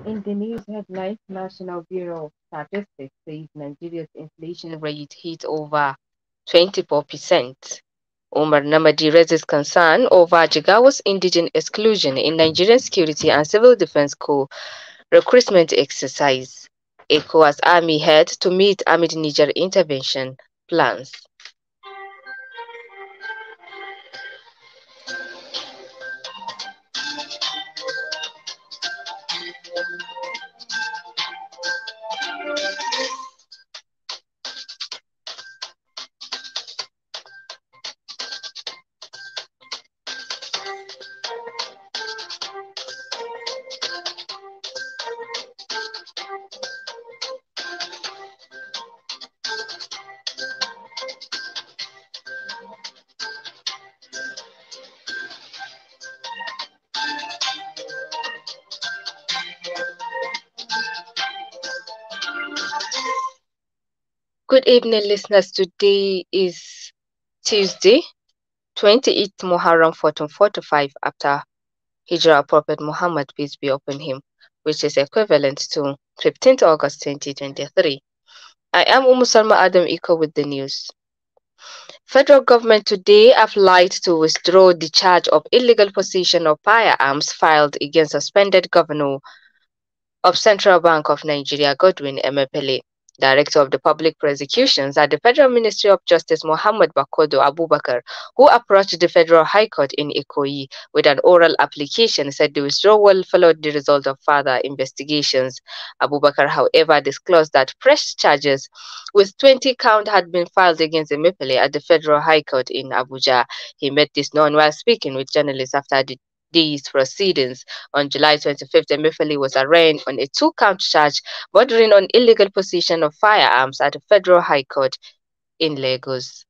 In the news headlines, National Bureau of Statistics says Nigeria's inflation rate hit over 24%. Umar Namadi raises concern over Jigawa's indigent exclusion in Nigerian Security and Civil Defense Corps recruitment exercise. ECOWAS army head to meet amid Niger intervention plans. Good evening, listeners. Today is Tuesday, 28th Muharram 1445 after Hijrah Prophet Muhammad, peace be upon him, which is equivalent to 15th August 2023. I am Salma Adam Iko with the news. Federal government today applied to withdraw the charge of illegal possession of firearms filed against suspended governor of Central Bank of Nigeria, Godwin Emefiele. Director of the Public Prosecutions at the Federal Ministry of Justice, Muhammad Bakodo Abubakar, who approached the Federal High Court in Ikoyi with an oral application, said the withdrawal followed the result of further investigations. Abubakar, however, disclosed that fresh charges with 20 counts had been filed against Emefiele at the Federal High Court in Abuja. He made this known while speaking with journalists after these proceedings. On July 25th, Emefiele was arraigned on a two-count charge bordering on illegal possession of firearms at the Federal High Court in Lagos.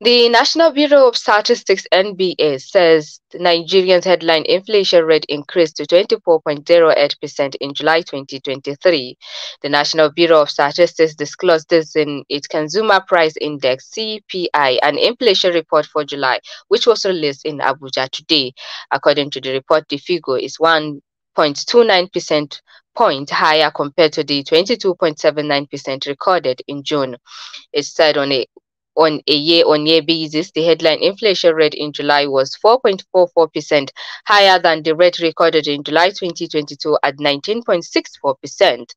The National Bureau of Statistics (NBA) says the Nigerian's headline inflation rate increased to 24.08% in July 2023. The National Bureau of Statistics disclosed this in its Consumer Price Index (CPI) and inflation report for July, which was released in Abuja today. According to the report, the figure is 1.29% point higher compared to the 22.79% recorded in June. It said on a year-on-year basis, the headline inflation rate in July was 4.44%, higher than the rate recorded in July 2022 at 19.64%.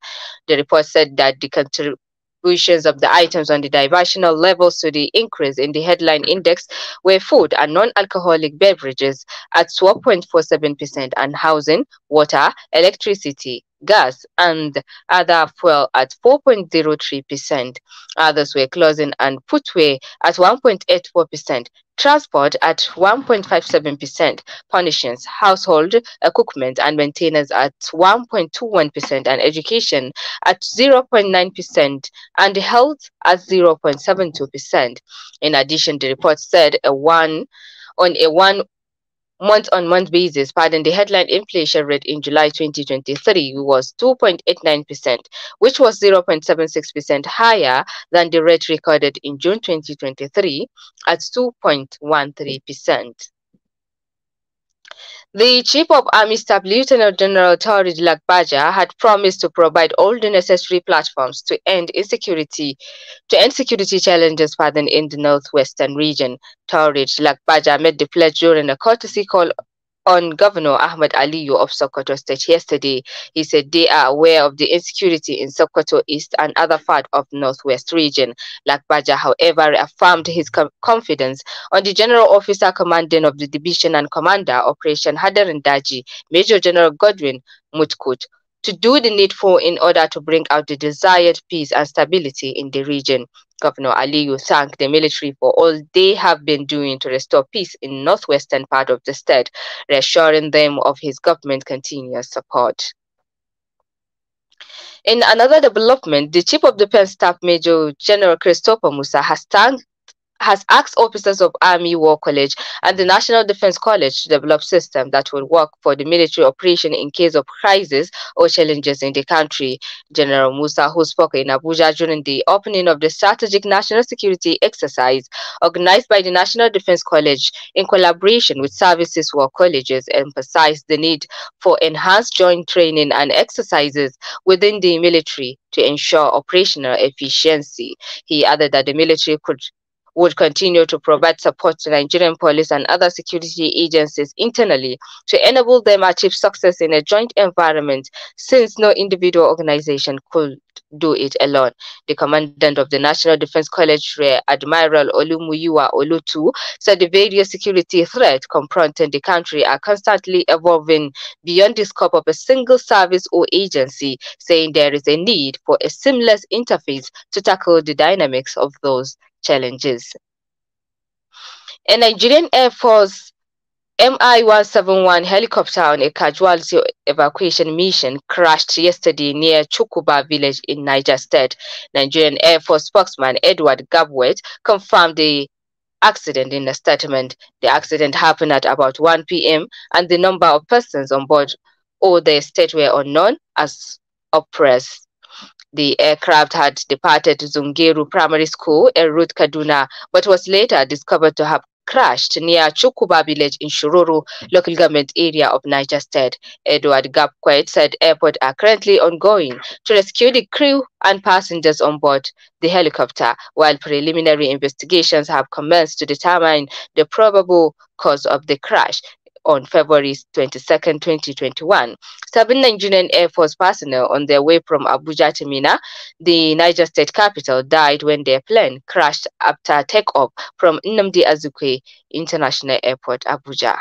The report said that the contributions of the items on the divisional levels to the increase in the headline index were food and non-alcoholic beverages at 12.47% and housing, water, electricity, gas, and other fuel at 4.03%. Others were clothing and footwear at 1.84%, transport at 1.57%, furnishings, household equipment and maintenance at 1.21%, and education at 0.9%, and health at 0.72%. In addition, the report said on a month-on-month basis, the headline inflation rate in July 2023 was 2.89%, which was 0.76% higher than the rate recorded in June 2023 at 2.13%. The Chief of Army Staff Lieutenant General Taoreed Lagbaja had promised to provide all the necessary platforms to end security challenges in the northwestern region. Taoreed Lagbaja made the pledge during a courtesy call on Governor Ahmed Aliyu of Sokoto State yesterday. He said they are aware of the insecurity in Sokoto East and other parts of Northwest region. Lakbaja, however, affirmed his confidence on the General Officer Commanding of the Division and Commander Operation Hadarin Daji, Major General Godwin Mutkut, to do the needful in order to bring out the desired peace and stability in the region. Governor Aliyu thanked the military for all they have been doing to restore peace in northwestern part of the state, reassuring them of his government's continuous support. In another development, the Chief of Defense Staff Major General Christopher Musa has thanked has asked officers of Army War College and the National Defense College to develop systems that will work for the military operation in case of crisis or challenges in the country. General Musa, who spoke in Abuja during the opening of the Strategic National Security Exercise organized by the National Defense College in collaboration with Services War Colleges, emphasized the need for enhanced joint training and exercises within the military to ensure operational efficiency. He added that the military would continue to provide support to Nigerian police and other security agencies internally to enable them achieve success in a joint environment, since no individual organization could do it alone. The commandant of the National Defense College, Rear Admiral Olumuyiwa Olutu, said the various security threats confronting the country are constantly evolving beyond the scope of a single service or agency, saying there is a need for a seamless interface to tackle the dynamics of those challenges. A Nigerian Air Force Mi-171 helicopter on a casualty evacuation mission crashed yesterday near Chukuba village in Niger State. Nigerian Air Force spokesman Edward Gabwet confirmed the accident in a statement. The accident happened at about 1 p.m. and the number of persons on board or the state were unknown as oppressed. The aircraft had departed Zungeru Primary School en route Kaduna, but was later discovered to have crashed near Chukuba village in Shiroro local government area of Niger State. Edward Gapquet said efforts are currently ongoing to rescue the crew and passengers on board the helicopter, while preliminary investigations have commenced to determine the probable cause of the crash. On February 22, 2021, 7 Nigerian Air Force personnel on their way from Abuja to Minna, the Niger State capital, died when their plane crashed after takeoff from Nnamdi Azikiwe International Airport, Abuja.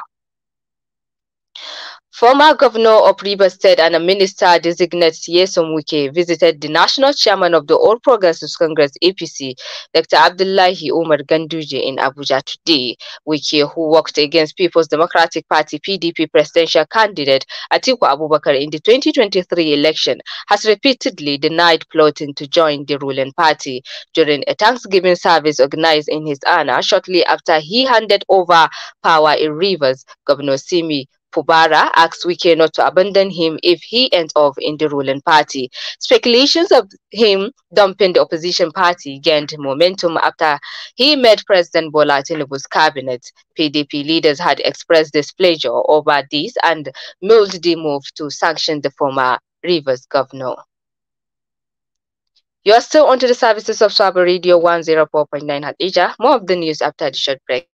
Former Governor of Rivers State and a Minister-designate Nyesom Wike visited the national chairman of the All Progressives Congress (APC), Dr. Abdullahi Umar Ganduje, in Abuja today. Wike, who worked against People's Democratic Party (PDP) presidential candidate Atiku Abubakar in the 2023 election, has repeatedly denied plotting to join the ruling party. During a Thanksgiving service organized in his honor shortly after he handed over power in Rivers, Governor Simi Fubara asked Wike not to abandon him if he ends up in the ruling party. Speculations of him dumping the opposition party gained momentum after he met President Bola Tinubu's cabinet. PDP leaders had expressed displeasure over this and mailed the move to sanction the former Rivers governor. You are still on to the services of Sawaba Radio 104.9 Hadija. More of the news after the short break.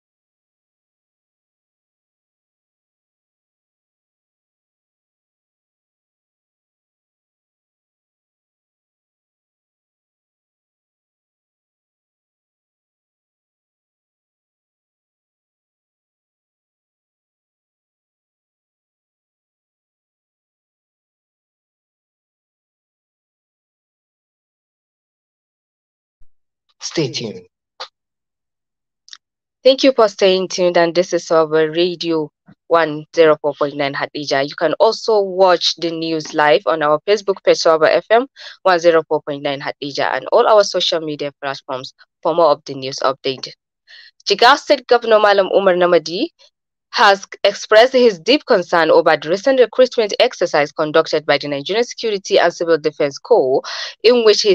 Stay tuned. Thank you for staying tuned, and this is our Radio 104.9 Hadija. You can also watch the news live on our Facebook page, Sawaba FM 104.9 Hadija, and all our social media platforms for more of the news update. Jigawa State Governor Malam Umar Namadi has expressed his deep concern over the recent recruitment exercise conducted by the Nigerian Security and Civil Defense Corps, in which the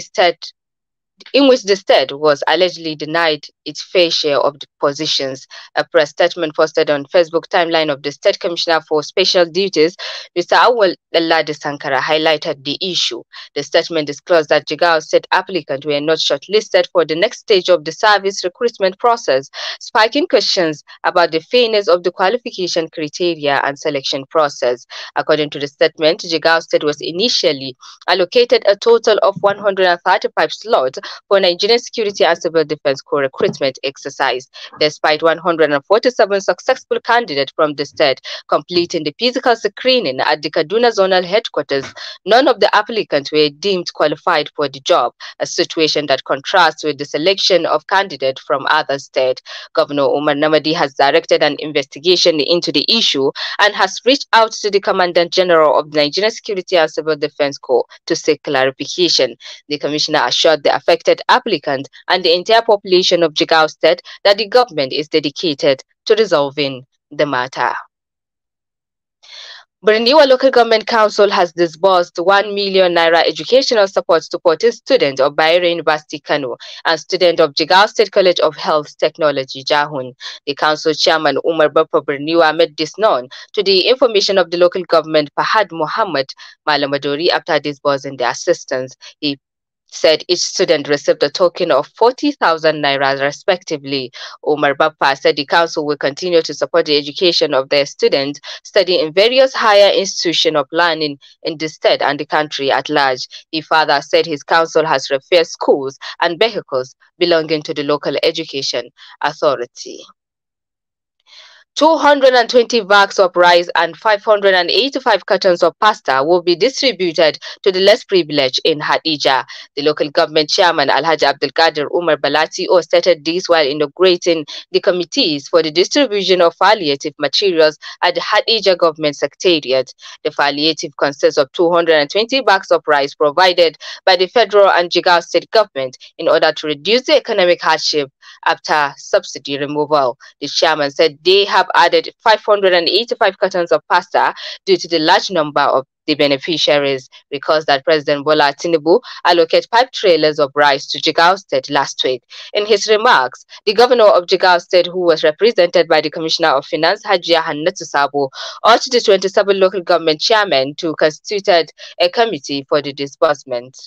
state was allegedly denied its fair share of the positions. A press statement posted on Facebook timeline of the State Commissioner for Special Duties, Mr. Awal Ladi Sankara, highlighted the issue. The statement disclosed that Jigawa State applicants were not shortlisted for the next stage of the service recruitment process, sparking questions about the fairness of the qualification criteria and selection process. According to the statement, Jigawa State was initially allocated a total of 135 slots for Nigerian Security and Civil Defense Corps recruitment exercise. Despite 147 successful candidates from the state completing the physical screening at the Kaduna Zonal Headquarters, none of the applicants were deemed qualified for the job, a situation that contrasts with the selection of candidates from other states. Governor Umar Namadi has directed an investigation into the issue and has reached out to the Commandant General of the Nigerian Security and Civil Defense Corps to seek clarification. The commissioner assured the affected selected applicant and the entire population of Jigawa State that the government is dedicated to resolving the matter. Rayuwa Local Government Council has disbursed 1 million naira educational support to 14 students of Bayero University Kano and students of Jigawa State College of Health Technology Jahun. The council chairman Umar Bappa Rayuwa made this known to the information of the local government Fahad Muhammad Malamadori after disbursing the assistance. He said each student received a token of 40,000 naira respectively. Omar Bappa said the council will continue to support the education of their students studying in various higher institutions of learning in the state and the country at large. He further said his council has referred schools and vehicles belonging to the local education authority. 220 bags of rice and 585 cartons of pasta will be distributed to the less privileged in Hadija. The local government chairman Alhaji Abdulkadir Umar Balati stated this while inaugurating the committees for the distribution of palliative materials at the Hadija government secretariat. The palliative consists of 220 bags of rice provided by the federal and Jigawa state government in order to reduce the economic hardship after subsidy removal. The chairman said they have added 585 cartons of pasta due to the large number of the beneficiaries. Recalls that President Bola Tinubu allocated 5 trailers of rice to Jigawa State last week. In his remarks, the governor of Jigawa State, who was represented by the Commissioner of Finance, Hajia Hannatu Sabo, urged the 27 local government chairmen to constitute a committee for the disbursement.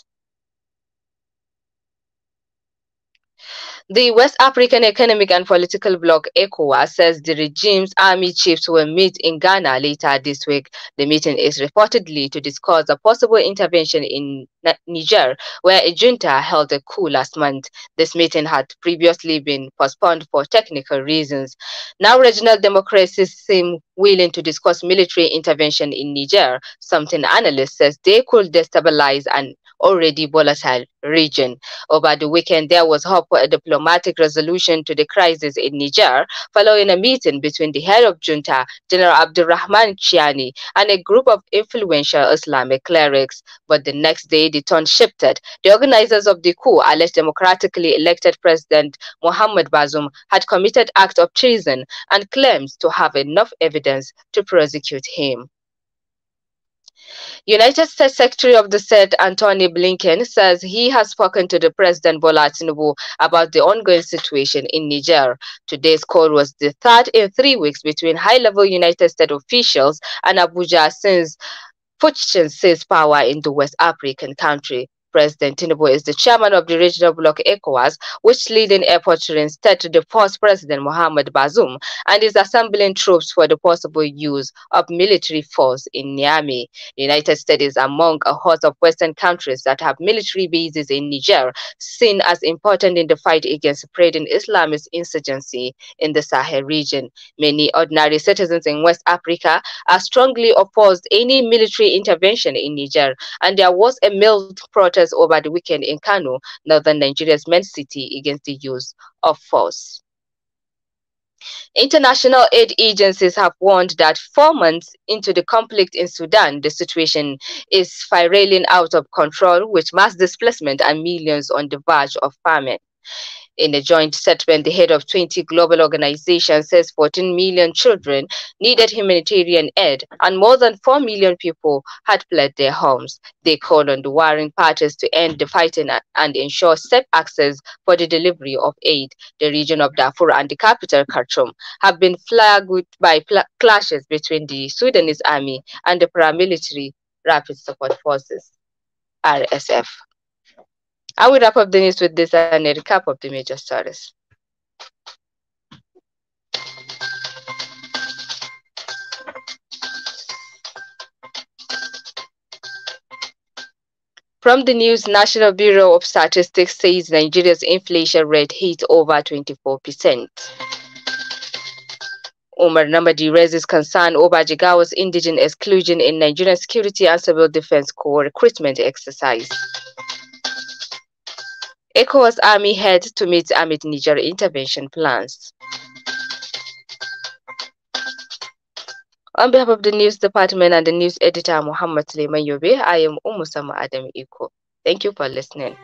The West African Economic and Political Bloc ECOWAS says the regime's army chiefs will meet in Ghana later this week. The meeting is reportedly to discuss a possible intervention in Niger, where a junta held a coup last month. This meeting had previously been postponed for technical reasons. Now regional democracies seem willing to discuss military intervention in Niger, something analysts says they could destabilize an already volatile region. Over the weekend, there was hope for a diplomatic resolution to the crisis in Niger following a meeting between the head of junta, General Abdurrahman Chiani, and a group of influential Islamic clerics. But the next day, the tone shifted. The organizers of the coup alleged democratically elected President Mohamed Bazoum had committed acts of treason and claims to have enough evidence to prosecute him. United States Secretary of the State Antony Blinken says he has spoken to the President Bola Tinubu about the ongoing situation in Niger. Today's call was the third in 3 weeks between high-level United States officials and Abuja since Putin seized power in the West African country. President Tinubu is the chairman of the regional bloc ECOWAS, which leading efforts to reinstate the first President Mohamed Bazoum and is assembling troops for the possible use of military force in Niamey. The United States is among a host of Western countries that have military bases in Niger, seen as important in the fight against spreading Islamist insurgency in the Sahel region. Many ordinary citizens in West Africa are strongly opposed any military intervention in Niger, and there was a mild protest over the weekend in Kano, northern Nigeria's main city, against the use of force. International aid agencies have warned that 4 months into the conflict in Sudan, the situation is spiraling out of control, with mass displacement and millions on the verge of famine. In a joint statement, the head of 20 global organizations says 14 million children needed humanitarian aid and more than 4 million people had fled their homes. They called on the warring parties to end the fighting and ensure safe access for the delivery of aid. The region of Darfur and the capital, Khartoum, have been plagued by clashes between the Sudanese army and the paramilitary Rapid Support Forces, RSF. I will wrap up the news with this and a recap of the major stories. From the news, National Bureau of Statistics says Nigeria's inflation rate hit over 24%. Umar Namadi raises concern over Jigawa's indigent exclusion in Nigerian Security and Civil Defense Corps recruitment exercise. ECOWAS army head to meet amid Niger intervention plans. On behalf of the news department and the news editor Muhammad Suleiman Yobe, I am Umusama Adam Iko. Thank you for listening.